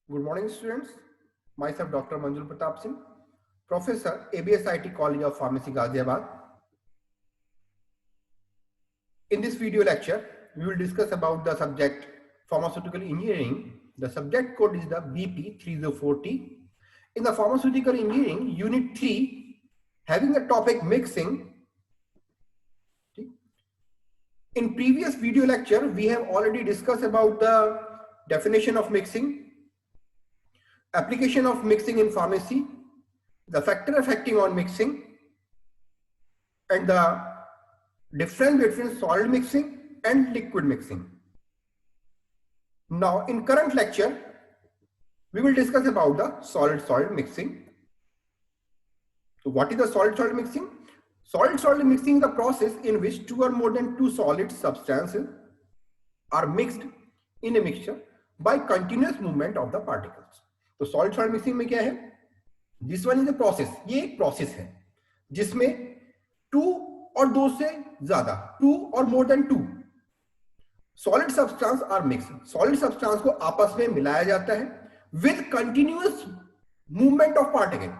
Good morning, students. Myself, Dr. Manjul Pratap Singh, Professor, ABSIT College of Pharmacy, Ghaziabad. In this video lecture, we will discuss about the subject Pharmaceutical Engineering. The subject code is the BP304T. In the Pharmaceutical Engineering, Unit 3, having the topic mixing. In previous video lecture, we have already discussed about the definition of mixing, application of mixing in pharmacy, the factor affecting on mixing, and the difference between solid mixing and liquid mixing. Now, in current lecture, we will discuss about the solid-solid mixing. So, what is the solid-solid mixing? Solid-solid mixing is the process in which two or more than two solid substances are mixed in a mixture by continuous movement of the particles. तो solid solid mixing में क्या है? This one is a process. ये एक process है जिसमें to और दो से ज्यादा, two or more than two solid substance are mixed. Solid substance को आपस में मिलाया जाता है with continuous movement of particle,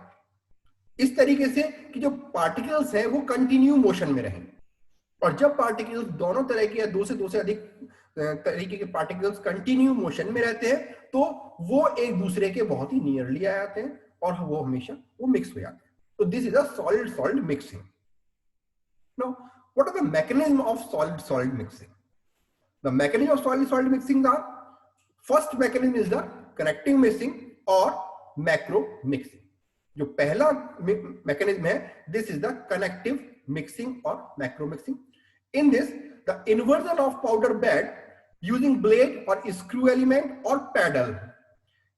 इस तरीके से कि जो पार्टिकल्स हैं वो कंटिन्यू मोशन में रहें. और जब पार्टिकल्स दोनों तरह के या दो से अधिक तरीके के पार्टिकल्स कंटिन्यू मोशन में रहते हैं तो वो एक दूसरे के बहुत ही नियरली आ जाते हैं और वो हमेशा वो मिक्स हो जाते हैं. तो this is a solid solid mixing. Now what are the mechanism of solid solid mixing? The mechanism of solid solid mixing are, first mechanism is the connecting mixing और मैक्रो मिक्सिंग. जो पहला mechanism है, this is the connective mixing और macro mixing. In this the inversion of powder bed using blade और screw element और paddle.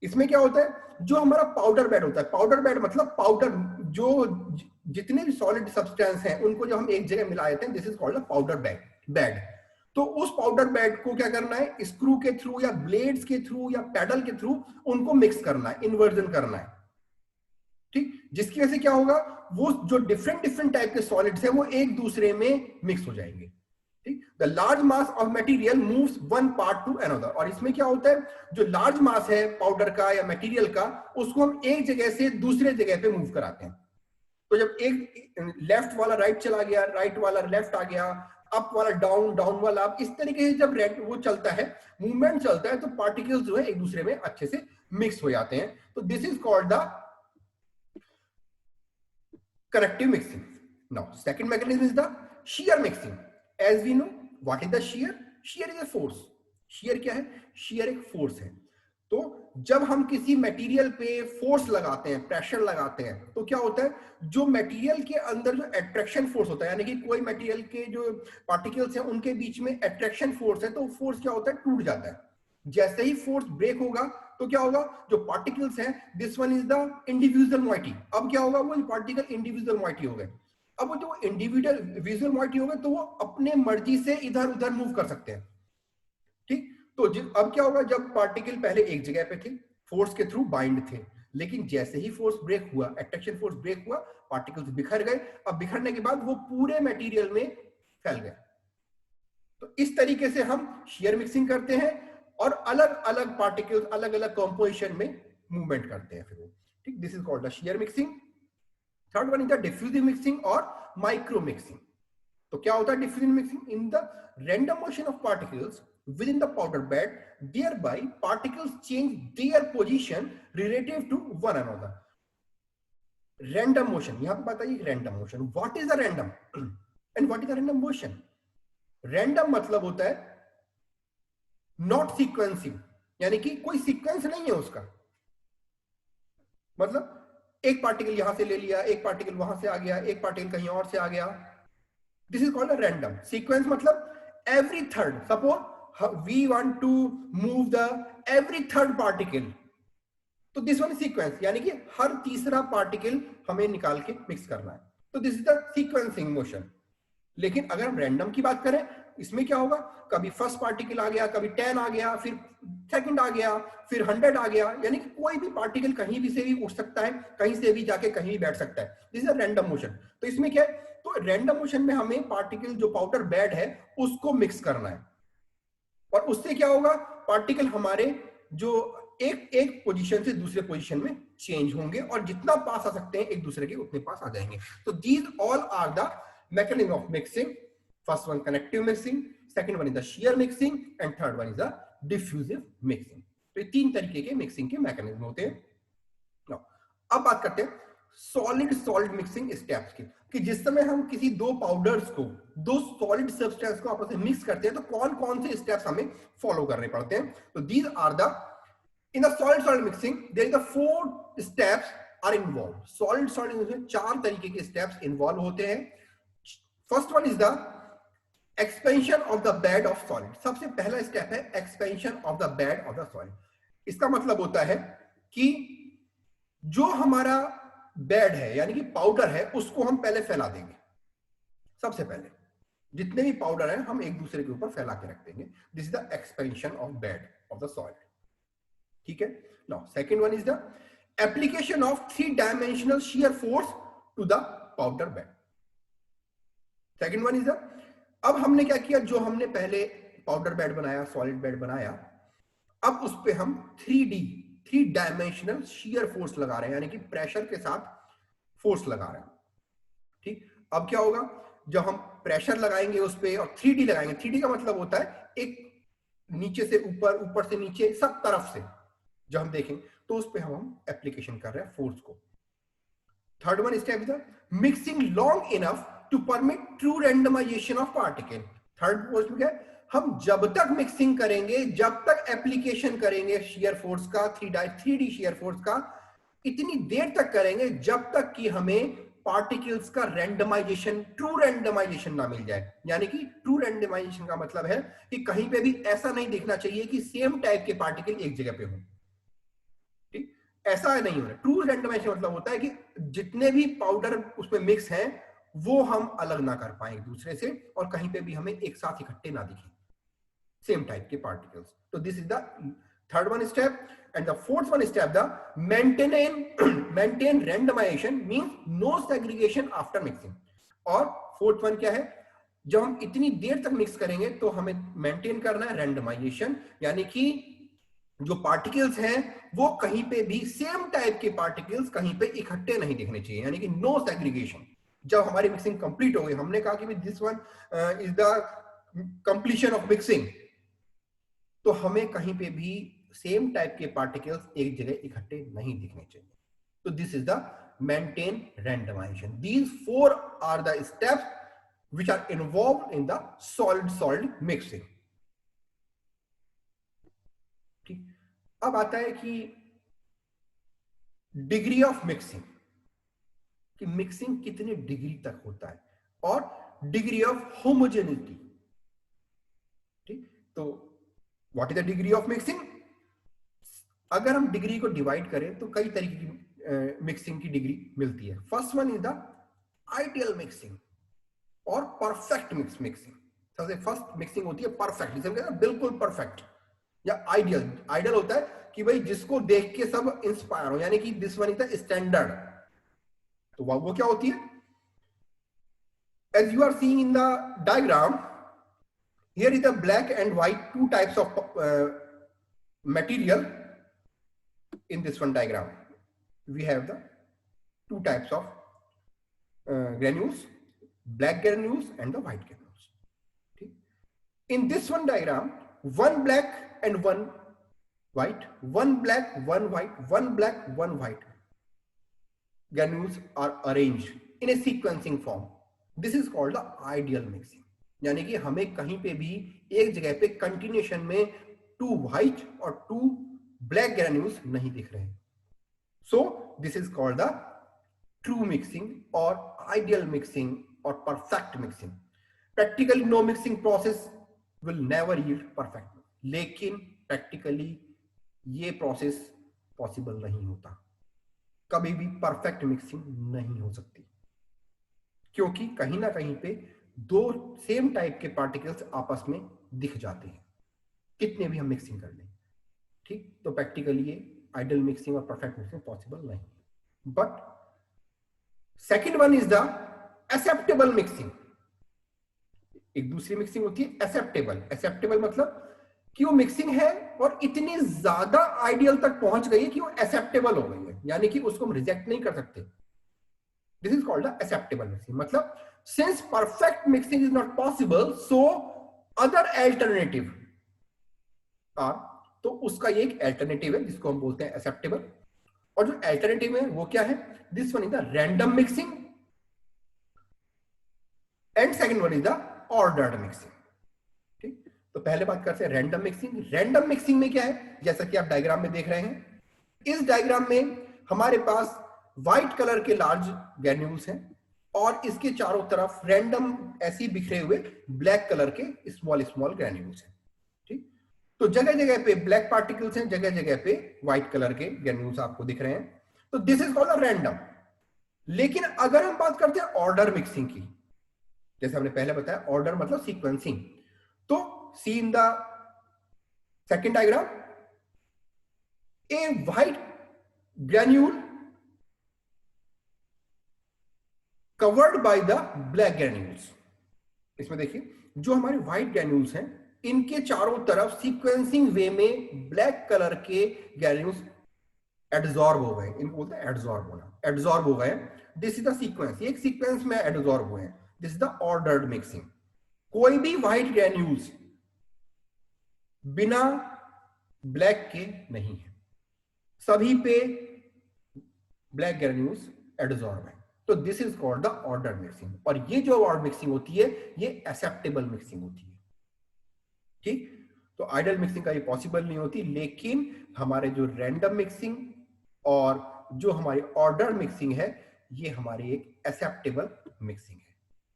इसमें क्या होता है, जो हमारा पाउडर बेड होता है, पाउडर बेड मतलब पाउडर, जो जितने भी सॉलिड सब्सटेंस हैं उनको जब हम एक जगह मिला देते हैं, this is called a powder bed. तो उस पाउडर बेड को क्या करना है, स्क्रू के थ्रू या ब्लेड्स के थ्रू या पैडल के थ्रू उनको मिक्स करना है, इन्वर्जन करना है. ठीक, जिसकी वजह से क्या होगा, वो जो डिफरेंट टाइप के सॉलिड्स हैं वो एक दूसरे में मिक्स हो जाएंगे. ठीक, the large mass of material moves one part two another. और इसमें क्या होता है, जो लार्ज मास है पाउडर का या मटेरियल का, उसको हम एक जगह से दूसरे जगह पे मूव कराते हैं. तो जब एक लेफ्ट वाला राइट चला गया, राइट वाला लेफ्ट आ गया, अप वाला डाउन, डाउन वाला अप, इस तरीके से जब वो चलता है, मूवमेंट चलता है, तो पार्टिकल्स जो है एक दूसरे में अच्छे से मिक्स हो जाते हैं. तो this is called the corrective mixing. Now, second mechanism is the shear mixing. As we know, what is the shear? Shear is a force. shear क्या है? shear एक force है. तो जब हम किसी मटेरियल पे फोर्स लगाते हैं, प्रेशर लगाते हैं, तो क्या होता है, जो मटेरियल के अंदर जो अट्रैक्शन फोर्स होता है, यानी कि कोई मटेरियल के जो पार्टिकल्स हैं उनके बीच में अट्रैक्शन फोर्स है, तो फोर्स क्या होता है, टूट जाता है. जैसे ही फोर्स ब्रेक होगा तो क्या होगा, जो पार्टिकल्स हैं, this one is the individual moiety. अब क्या होगा, वो पार्टिकल इंडिविजुअल मॉइटी हो गए. अब वो जो इंडिविजुअल मॉइटी हो गए तो वो अपने मर्जी से इधर उधर मूव कर सकते हैं. ठीक, तो अब क्या होगा, जब पार्टिकल पहले एक जगह पे थे, फोर्स के थ्रू बाइंड थे, लेकिन जैसे ही फोर्स ब्रेक हुआ, अट्रैक्शन फोर्स ब्रेक हुआ, पार्टिकल्स बिखर गए. अब बिखरने के बाद वो पूरे मटेरियल में फैल गए. तो इस तरीके से हम शेयर मिक्सिंग करते हैं और अलग अलग पार्टिकल्स अलग अलग कंपोजिशन में मूवमेंट करते हैं फिर वो. ठीक, this is called the share mixing. Third one is the diffusive mixing और माइक्रो मिक्सिंग. तो क्या होता है diffusive mixing? In the random motion of particles within the powder bed, thereby particles change their position relative to one another. Random motion, यहां पे बताइए random motion. What is the random and what is the random motion? Random मतलब होता है not sequencing, यानी कि कोई sequence नहीं है उसका. मतलब एक पार्टिकल यहां से ले लिया, एक पार्टिकल वहां से आ गया, एक पार्टिकल कहीं और से आ गया. This is called a random. Sequence मतलब every third, suppose we want to move the every third particle, तो दिस वन सीक्वेंस, यानी कि हर तीसरा पार्टिकल हमें निकाल के मिक्स करना है. तो this is the sequencing motion. लेकिन अगर हम रैंडम की बात करें, इसमें क्या होगा, कभी फर्स्ट पार्टिकल आ गया, कभी 10 आ गया, फिर सेकंड आ गया, फिर 100 आ गया, यानी कि कोई भी पार्टिकल कहीं भी से भी उठ सकता है, कहीं से भी जाके कहीं भी बैठ सकता है. This is a random motion. तो इसमें क्या है, तो रैंडम मोशन में हमें पार्टिकल जो पाउडर बेड है उसको मिक्स करना है. और उससे क्या होगा, पार्टिकल हमारे जो एक एक पोजीशन से दूसरे पोजीशन में चेंज होंगे और जितना पास आ सकते हैं एक दूसरे के उतने पास आ जाएंगे. तो these all are the mechanism of mixing. First one connective mixing, second one is the shear mixing and third one is the diffusive mixing. तो ये तीन तरीके के मिक्सिंग के मैकेनिज्म होते हैं. अब बात करते हैं सॉलिड सॉल्ट मिक्सिंग स्टेप्स की, कि जिस समय हम किसी दो पाउडर्स को, दो सॉलिड सब्सटेंस को आपस में मिक्स करते हैं तो कौन कौन से स्टेप्स हमें फॉलो करने पड़ते हैं. तो these are the in the solid salt mixing there is the 4 steps are involve. Solid salt में 4 तरीके के स्टेप्स इन्वॉल्व होते हैं. First one is the expansion of the bed of solid. सबसे पहला स्टेप है expansion of the bed of the solid. इसका मतलब होता है कि जो हमारा बेड है यानी कि पाउडर है उसको हम पहले फैला देंगे. सबसे पहले जितने भी पाउडर है हम एक दूसरे के ऊपर फैला के रख देंगे. This is the expansion of bed of the soil. ठीक है. Now second one is the application of 3 dimensional shear force to the powder bed. Second one is the, अब हमने क्या किया, जो हमने पहले पाउडर बेड बनाया, सॉलिड बेड बनाया, अब उस पे हम 3 डायमेंशनल shear फोर्स लगा रहे हैं, यानी कि प्रेशर के साथ फोर्स लगा रहे हैं. ठीक. अब क्या होगा, जब हम प्रेशर लगाएंगे उस पे और 3D लगाएंगे, 3D का मतलब होता है एक नीचे से ऊपर, ऊपर से नीचे, सब तरफ से जब हम देखें तो उस पे हम एप्लीकेशन कर रहे हैं फोर्स को. Third one step is mixing long enough to permit true randomisation of particle. Third post में हम जब तक मिक्सिंग करेंगे, जब तक एप्लीकेशन करेंगे shear फोर्स का, 3D shear फोर्स का, इतनी देर तक करेंगे जब तक कि हमें पार्टिकल्स का रैंडमाइजेशन, ट्रू रैंडमाइजेशन ना मिल जाए. यानी कि ट्रू रैंडमाइजेशन का मतलब है कि कहीं पे भी ऐसा नहीं देखना चाहिए कि सेम टाइप के पार्टिकल एक जगह पे हो. ठीक, ऐसा नहीं होना. ट्रू रैंडमाइजेशन मतलब होता है कि जितने भी पाउडर उसमें मिक्स हैं वो हम अलग ना कर पाए एक दूसरे से और कहीं पे भी हमें एक साथ इकट्ठे ना दिखें सेम टाइप के पार्टिकल्स. तो this is the third one step. And the fourth one step, the maintain randomisation means no segregation after mixing. और फोर्थ वन क्या है, जब हम इतनी देर तक मिक्स करेंगे तो हमें मेंटेन करना है रैंडमाइजेशन, यानी कि जो पार्टिकल्स हैं वो कहीं पे भी सेम टाइप के पार्टिकल्स कहीं पे इकट्ठे नहीं दिखने चाहिए, यानी कि नो सेग्रीगेशन. जब हमारी मिक्सिंग कंप्लीट हो गई, हमने कहा कि this one is the completion of mixing, तो हमें कहीं पे भी सेम टाइप के पार्टिकल्स एक जगह इकट्ठे नहीं दिखने चाहिए. तो this is the maintain randomisation. These 4 are the steps which are involved in the solid salt mixing. ठीक. अब आता है कि डिग्री ऑफ मिक्सिंग, कि मिक्सिंग कितने डिग्री तक होता है, और डिग्री ऑफ होमोजेनिटी. ठीक. तो what is the degree of mixing? अगर हम डिग्री को डिवाइड करें तो कई तरीके की मिक्सिंग की डिग्री मिलती है. First one is the ideal mixing और परफेक्ट मिक्सिंग. सबसे फर्स्ट मिक्सिंग होती है परफेक्ट, जिसे हम कहते हैं बिल्कुल परफेक्ट, या आइडियल. आइडियल होता है कि भाई जिसको देख के सब इंस्पायर हो, यानी कि this one is the standard. तो वो क्या होती है? As you are seeing in the diagram, here is the black and white, 2 types of material. In this one diagram we have the 2 types of granules, black granules and the white granules. Okay. In this one diagram, one black and one white, one black, one white, one black, one white granules are arranged in a sequencing form. This is called the ideal mixing. यानी कि हमें कहीं पे भी एक जगह पे continuation में 2 व्हाइट और 2 ब्लैक ग्रेन्यूल्स नहीं दिख रहे. So this is called the true mixing और आइडियल मिक्सिंग और perfect mixing. Practically no mixing process will never yield perfect, लेकिन प्रैक्टिकली ये प्रोसेस पॉसिबल नहीं होता. कभी भी परफेक्ट मिक्सिंग नहीं हो सकती, क्योंकि कहीं ना कहीं पे 2 सेम टाइप के पार्टिकल्स आपस में दिख जाते हैं कितने भी हम मिक्सिंग कर लें. ठीक. तो प्रैक्टिकली ये आइडियल मिक्सिंग और परफेक्ट मिक्सिंग पॉसिबल नहीं. But second one is the acceptable mixing. एक दूसरी मिक्सिंग होती है एक्सेप्टेबल. एक्सेप्टेबल मतलब कि वो मिक्सिंग है और इतनी ज्यादा आइडियल तक पहुंच गई है कि वो एक्सेप्टेबल हो गई है, यानी कि उसको हम रिजेक्ट नहीं कर सकते। This is called the acceptable mixing. मतलब since perfect mixing is not possible, so other alternative are, तो उसका ये एक अल्टरनेटिव है जिसको हम बोलते हैं एक्सेप्टेबल। और जो अल्टरनेटिव है वो क्या है? This one is the random mixing and second one is the ordered mixing. ठीक, तो पहले बात करते हैं रैंडम मिक्सिंग। रैंडम मिक्सिंग में क्या है, जैसा कि आप डायग्राम में देख रहे हैं, इस डायग्राम में हमारे पास व्हाइट कलर के लार्ज ग्रैन्यूल्स हैं और इसके चारों तरफ रैंडम ऐसे बिखरे हुए ब्लैक कलर के स्मॉल स्मॉल ग्रैन्यूल्स हैं। ठीक, तो जगह जगह पे ब्लैक पार्टिकल्स हैं, जगह जगह पे व्हाइट कलर के ग्रैन्यूल्स आपको दिख रहे हैं। तो दिस इज कॉल्ड रैंडम। लेकिन अगर हम बात करते हैं ऑर्डर मिक्सिंग की, जैसे हमने पहले बताया ऑर्डर मतलब सीक्वेंसिंग, तो see in the second diagram, a white granule covered by the black granules. इसमें देखिए जो हमारे व्हाइट ग्रैन्यूल्स हैं इनके चारों तरफ सीक्वेंसिंग वे में ब्लैक कलर के ग्रैन्यूल्स एडजॉर्ब हो गए, इनको बोलते हैं एडजॉर्ब होना, एडजॉर्ब हो गए। दिस इज द सीक्वेंस, एक सीक्वेंस में एडजॉर्ब हुए हैं। This is the ordered mixing. कोई भी व्हाइट ग्रैन्यूल्स बिना ब्लैक के नहीं है, सभी पे ब्लैक ग्रैन्यूल्स एडजॉर्ब है। तो this is called the ordered mixing. और ये जो ऑर्डर मिक्सिंग होती है ये एक्सेप्टेबल मिक्सिंग होती है। ठीक, तो आइडियल मिक्सिंग का ये पॉसिबल नहीं होती, लेकिन हमारे जो रैंडम मिक्सिंग और जो हमारी ऑर्डर मिक्सिंग है ये हमारी एक एक्सेप्टेबल मिक्सिंग है।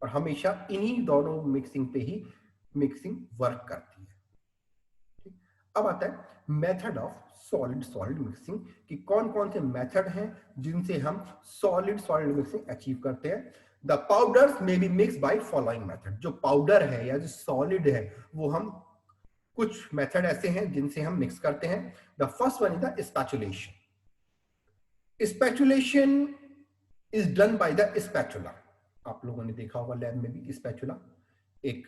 और हमेशा इन्हीं दोनों मिक्सिंग पे ही मिक्सिंग वर्क करती है। ठीक? अब आता है method of solid solid mixing कि कौन कौन से मेथड हैं जिनसे हम सॉलिड सॉलिड मिक्सिंग अचीव करते हैं। The powders may be mix by following method. जो पाउडर है या जो सॉलिड है वो हम कुछ मेथड ऐसे हैं जिनसे हम मिक्स करते हैं। The first one is the spatulation. Spatulation is done by the spatula. आप लोगों ने देखा होगा लैब में भी स्पैचुला एक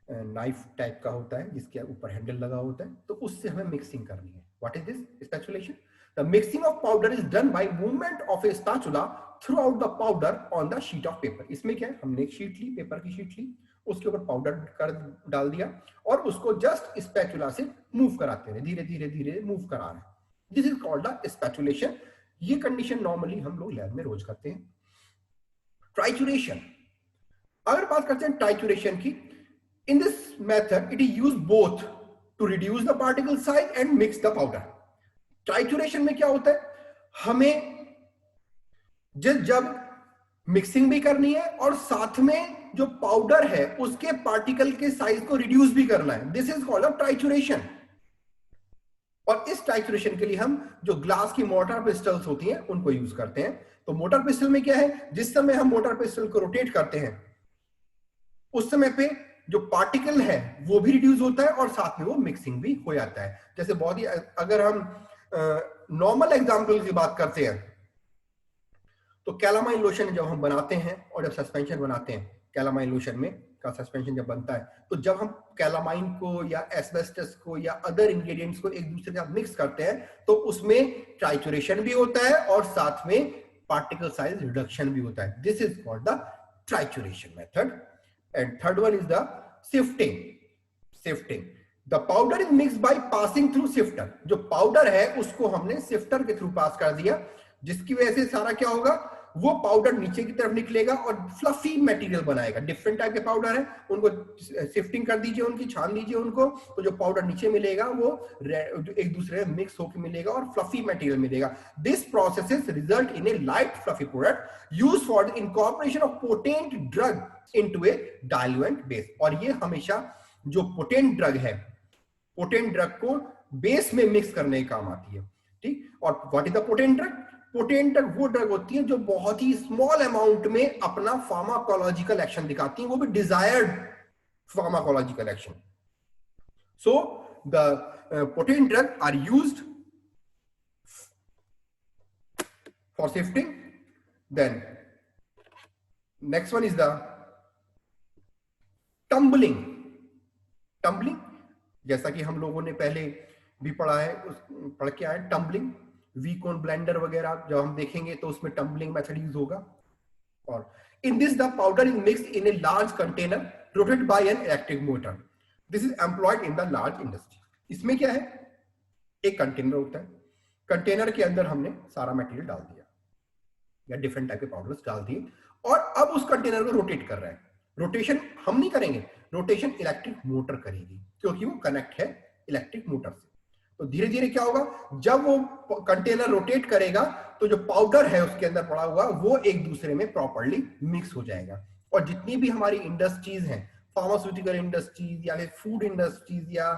नाइफ टाइप का होता है जिसके ऊपर हैंडल लगा होता है, तो उससे हमें मिक्सिंग करनी है। What is this spatulation? The mixing of powder is done by movement of a spatula throughout the powder on the sheet of paper. इसमें क्या है, हमने एक शीट ली, पेपर की शीट ली, उसके ऊपर पाउडर कर डाल दिया और उसको जस्ट स्पैचुला से मूव कराते हैं, धीरे धीरे धीरे मूव करा रहे हैं। This is called the spatulation. ये कंडीशन नॉर्मली हम लोग लैब में रोज करते हैं। ट्राइचुरेशन, अगर बात करते हैं ट्राइचुरेशन की, in this method it is used both to reduce the particle size and mix the powder. Trituration में क्या होता है, हमें जब मिक्सिंग भी करनी है और साथ में जो पाउडर है उसके पार्टिकल के साइज को रिड्यूस भी करना है। This is called trituration. और इस ट्राइचुरेशन के लिए हम जो ग्लास की मोटर पिस्टल्स होती हैं उनको यूज करते हैं। तो मोटर पिस्टल में क्या है, जिस समय हम मोटर पिस्टल को रोटेट करते हैं उस समय पे जो पार्टिकल है वो भी रिड्यूस होता है और साथ में वो मिक्सिंग भी हो जाता है। जैसे बहुत ही, अगर हम नॉर्मल एग्जांपल की बात करते हैं तो कैलामाइन लोशन जब हम बनाते हैं और जब सस्पेंशन बनाते हैं, कैलामाइन लोशन में का सस्पेंशन जब बनता है तो जब हम कैलामाइन को या एस्बेस्टस को या अदर इंग्रेडिएंट्स को एक दूसरे के साथ मिक्स करते हैं तो उसमें ट्राइचुरेशन भी होता है और साथ में पार्टिकल साइज रिडक्शन भी होता है। This is called the trituration method. And third one is the sifting. Sifting. The powder is mixed by passing through sifter. जो पाउडर है उसको हमने सिफ्टर के थ्रू पास कर दिया, जिसकी वजह से सारा क्या होगा, वो पाउडर नीचे की तरफ निकलेगा और फ्लफी मटेरियल बनाएगा। डिफरेंट टाइप के पाउडर है, उनको सिफ्टिंग कर दीजिए, उनकी छान दीजिए उनको, तो जो पाउडर नीचे मिलेगा वो एक दूसरे में मिक्स होकर मिलेगा और फ्लफी मटेरियल मिलेगा। This process result in A light fluffy product used for the incorporation of potent drug into A diluent base. और ये हमेशा जो पोटेंट ड्रग है, पोटेंट ड्रग को बेस में मिक्स करने का काम आती है। ठीक, और what is the potent drug? Potent drug वो ड्रग होती है जो बहुत ही स्मॉल अमाउंट में अपना फार्माकोलॉजिकल एक्शन दिखाती है, वो भी desired pharmacological action. So the potent drug are used for sifting. Then next one is the tumbling. Tumbling जैसा कि हम लोगों ने पहले भी पढ़ा है, पढ़ के आए, टम्बलिंग, वीकोन ब्लेंडर वगैरह जब हम देखेंगे तो उसमें टम्बलिंग मेथड यूज होगा। और इन this the powder is mixed in a large container rotated bye an electric motor, this is employed in the large industry. इसमें क्या है, एक कंटेनर होता है, कंटेनर के अंदर हमने सारा मटेरियल डाल दिया या डिफरेंट टाइप के पाउडर्स डाल दिए, और अब उस कंटेनर को रोटेट कर रहा है। रोटेशन हम नहीं करेंगे, रोटेशन इलेक्ट्रिक मोटर करेगी, क्योंकि वो कनेक्ट है इलेक्ट्रिक मोटर से। तो धीरे धीरे क्या होगा, जब वो कंटेनर रोटेट करेगा तो जो पाउडर है उसके अंदर पड़ा हुआ वो एक दूसरे में प्रॉपर्ली मिक्स हो जाएगा। और जितनी भी हमारी इंडस्ट्रीज हैं, फार्मास्यूटिकल इंडस्ट्रीज या फूड इंडस्ट्रीज या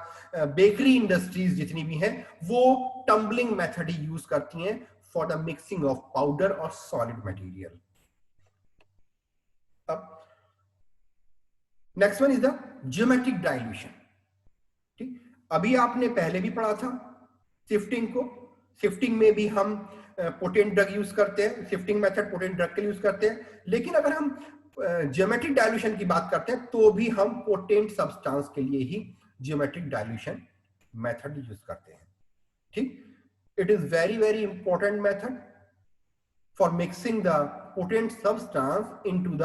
बेकरी इंडस्ट्रीज जितनी भी हैं, वो टम्बलिंग मेथड ही यूज करती हैं for the mixing of powder और सॉलिड मटेरियल। अब next one is the geometric dilution. ठीक, अभी आपने पहले भी पढ़ा था शिफ्टिंग को। शिफ्टिंग में भी हम पोटेंट ड्रग यूज करते हैं, शिफ्टिंग मेथड पोटेंट ड्रग के लिए यूज करते हैं, लेकिन अगर हम ज्योमेट्रिक डाइल्यूशन की बात करते हैं तो भी हम पोटेंट सब्सटेंस के लिए ही ज्योमेट्रिक डाइल्यूशन मेथड यूज करते हैं। ठीक, it is very very important method for mixing the potent substance into the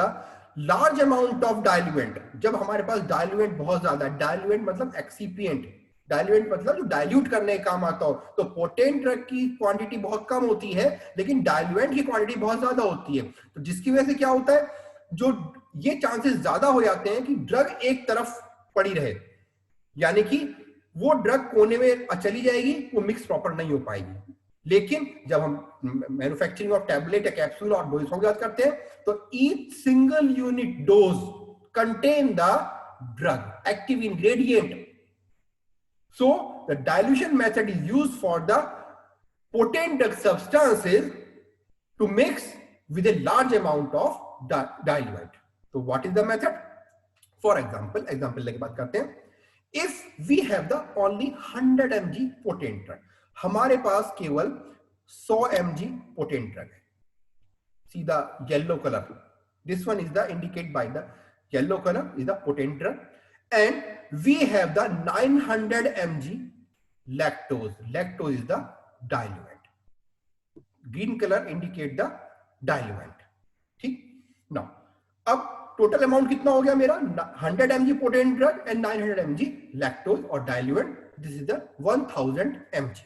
large amount of diluent. जब हमारे पास डाइल्यूएंट बहुत ज्यादा, डाइल्यूएंट मतलब एक्सिपिएंट, डाइल्यूएंट मतलब जो डाइल्यूट करने का काम आता हो, तो पोटेंट ड्रग की क्वांटिटी बहुत कम होती है लेकिन डाइल्यूएंट की क्वांटिटी बहुत ज्यादा होती है। तो जिसकी वजह से क्या होता है, जो ये चांसेस ज्यादा हो जाते हैं कि ड्रग एक तरफ पड़ी रहे, यानी कि वो ड्रग कोने में चली जाएगी, वो मिक्स प्रॉपर नहीं हो पाएगी। लेकिन जब हम मैन्युफैक्चरिंग ऑफ टैबलेट या कैप्सूल और डोज की बात करते हैं तो each single unit dose contain the drug active ingredient. So the dilution method is used for the potent drug substances to mix with a large amount of diluent. So what is the method? For example लेके बात करते हैं, if we have the only 100 mg potent drug, हमारे पास केवल 100 mg potent drug है, see the yellow color, this one is the indicated by the yellow color is the potent drug, and we have the 900 mg lactose. Lactose is the diluent. Green color indicate the diluent. ठीक, now अब total amount कितना हो गया मेरा, 100 mg potent drug and 900 mg lactose और diluent, this is the 1000 mg.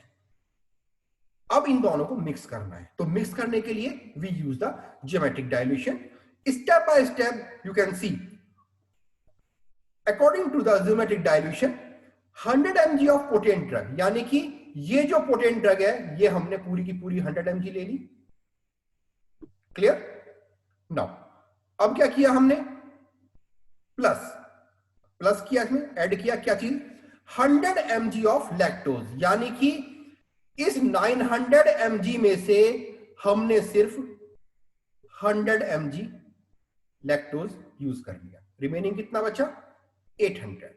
अब इन दोनों को मिक्स करना है, तो मिक्स करने के लिए we use the geometric dilution. Step by step you can see according to the geometric dilution 100 mg of potent drug, यानी कि ये जो पोटेंट ड्रग है ये हमने पूरी की पूरी 100 mg ले ली। क्लियर? नाउ अब क्या किया हमने, प्लस किया, इसमें ऐड किया क्या चीज, 100 mg ऑफ लैक्टोज, यानी कि इस 900 mg में से हमने सिर्फ 100 mg लैक्टोज यूज कर लिया। रिमेनिंग कितना बचा, 800।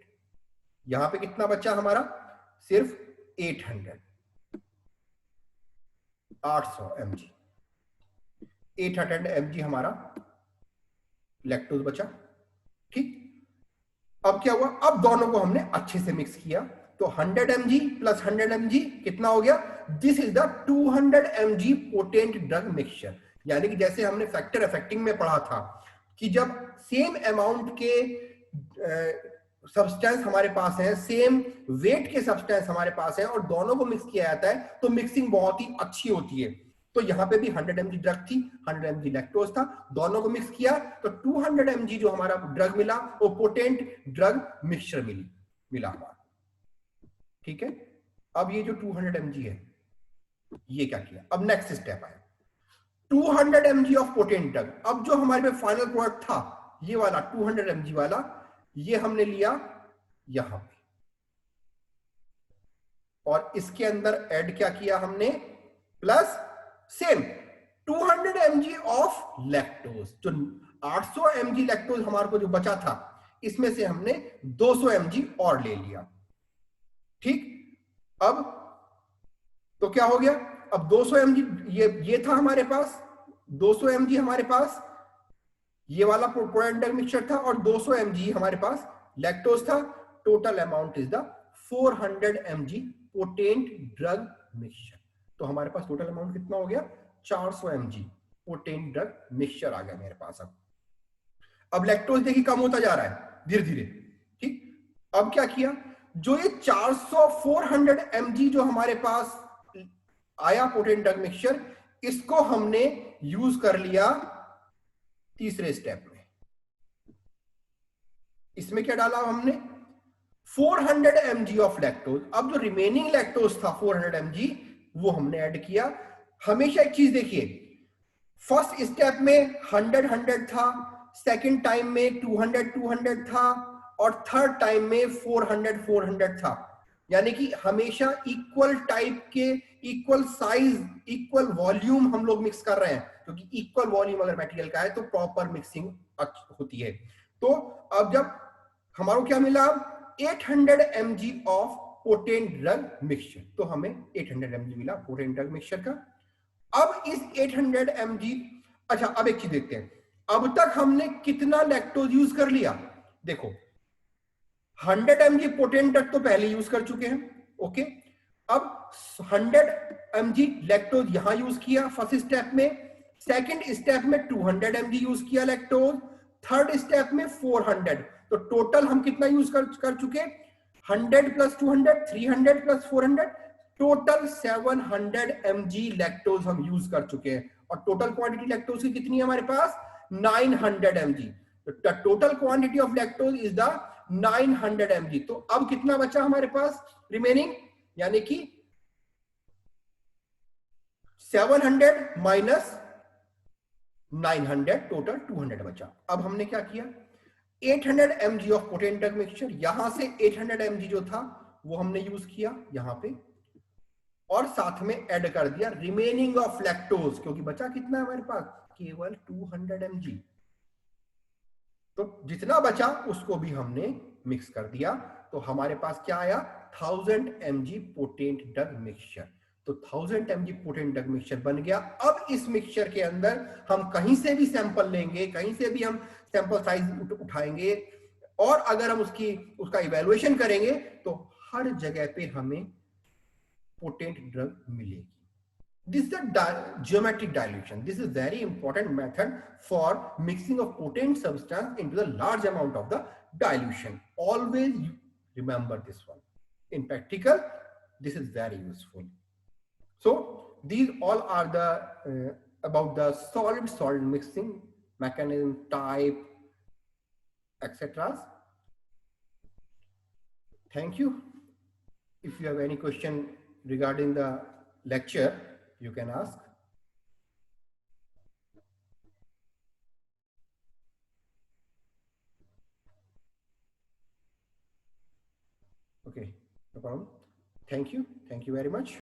यहां पे कितना बचा हमारा, सिर्फ 800 mg, 800 mg हमारा लैक्टोज बचा। ठीक, अब क्या हुआ, अब दोनों को हमने अच्छे से मिक्स किया, तो 100 mg प्लस 100 mg कितना हो गया, this is the 200 mg potent drug mixture. यानी कि जैसे हमने फैक्टर अफेक्टिंग में पढ़ा था कि जब सेम अमाउंट के सब्सटेंस हमारे पास है, सेम वेट के सब्सटेंस हमारे पास है और दोनों को मिक्स किया जाता है तो मिक्सिंग बहुत ही अच्छी होती है। तो यहां पे भी 100 mg ड्रग थी, 100 mg लैक्टोज था, दोनों को मिक्स किया तो 200 mg जो हमारा ड्रग मिला वो पोटेंट ड्रग मिक्सचर मिला हमारा। ठीक है, अब ये जो 200 mg है ये क्या किया, अब नेक्स्ट स्टेप आया 200 mg ऑफ पोटेंट ड्रग। अब जो हमारे पे फाइनल प्रोडक्ट था ये वाला 200 mg वाला, ये हमने लिया यहां पे और इसके अंदर ऐड क्या किया हमने, plus same 200 mg of lactose. जो 800 mg लैक्टोज हमारे को जो बचा था इसमें से हमने 200 mg और ले लिया। ठीक, अब तो क्या हो गया, अब 200 mg ये था हमारे पास, 200 mg हमारे पास ये वाला पोटेंट ड्रग मिक्सचर था और 200 mg हमारे पास लैक्टोज था। Total amount is the 400 mg potent drug mixture. तो हमारे पास टोटल अमाउंट कितना हो गया? 400 mg पोटेंट ड्रग मिक्सचर आ गया मेरे पास। अब लैक्टोज देखिए कम होता जा रहा है धीरे धीरे, ठीक। अब क्या किया, जो ये 400 mg जो हमारे पास आया पोटेंट ड्रग मिक्सचर, इसको हमने यूज कर लिया तीसरे स्टेप में। इसमें क्या डाला हमने? 400 mg ऑफ लैक्टोज। अब जो रिमेनिंग लैक्टोज था 400 mg, वो हमने ऐड किया। हमेशा एक चीज देखिए, फर्स्ट स्टेप में 100 था, सेकंड टाइम में 200 था, और थर्ड टाइम में 400 था। यानी कि हमेशा इक्वल टाइप के, इक्वल साइज, इक्वल वॉल्यूम हम लोग मिक्स कर रहे हैं, क्योंकि इक्वल वॉल्यूम अगर मटेरियल का है तो प्रॉपर मिक्सिंग होती है। तो अब जब हमारा क्या मिला, 800 mg of potent drug mixture, तो हमें 800 mg मिला पोटेंट ड्रग मिक्सचर का। अब इस 800 mg, अच्छा अब एक चीज देखते हैं, अब तक हमने कितना लैक्टोज यूज कर लिया? देखो 100 mg पोटेंट ड्रग तो पहले यूज कर चुके हैं, ओके। अब 100 mg लैक्टोज यहां यूज किया फर्स्ट स्टेप में, सेकंड स्टेप में 200 mg यूज किया लैक्टोज, थर्ड स्टेप में 400। तो टोटल हम कितना यूज कर चुके? 100 plus 200 300 plus 400, total 700 mg lactose हम यूज कर चुके हैं। और टोटल क्वांटिटी लैक्टोज की कितनी है हमारे पास? 900 mg। तो total quantity of lactose is the 900 mg। तो अब कितना बचा हमारे पास रिमेनिंग? यानी कि 700 माइनस 900, टोटल 200 बचा। अब हमने क्या किया, 800 mg of potent drug mixture, यहां से 800 mg जो था वो हमने यूज किया यहां पे, और साथ में ऐड कर दिया रिमेनिंग ऑफ लैक्टोज, क्योंकि बचा कितना है हमारे पास? केवल 200 mg। तो जितना बचा उसको भी हमने मिक्स कर दिया, तो हमारे पास क्या आया? 1000 mg पोटेंट ड्रग मिक्सचर। तो 1000 mg पोटेंट ड्रग मिक्सचर बन गया। अब इस मिक्सचर के अंदर हम कहीं से भी सैंपल लेंगे, कहीं से भी हम सैंपल साइज उठाएंगे, और अगर हम उसका इवैल्यूएशन करेंगे तो हर जगह पे हमें पोटेंट ड्रग मिलेगी। This is a geometric dilution. This is very important method for mixing of potent substance into the large amount of the dilution. Always remember this one. In practical, this is very useful. So these all are the about the solid-solid mixing mechanism, type, etc. Thank you. If you have any question regarding the lecture, you can ask. Okay, no problem. Thank you. Thank you very much.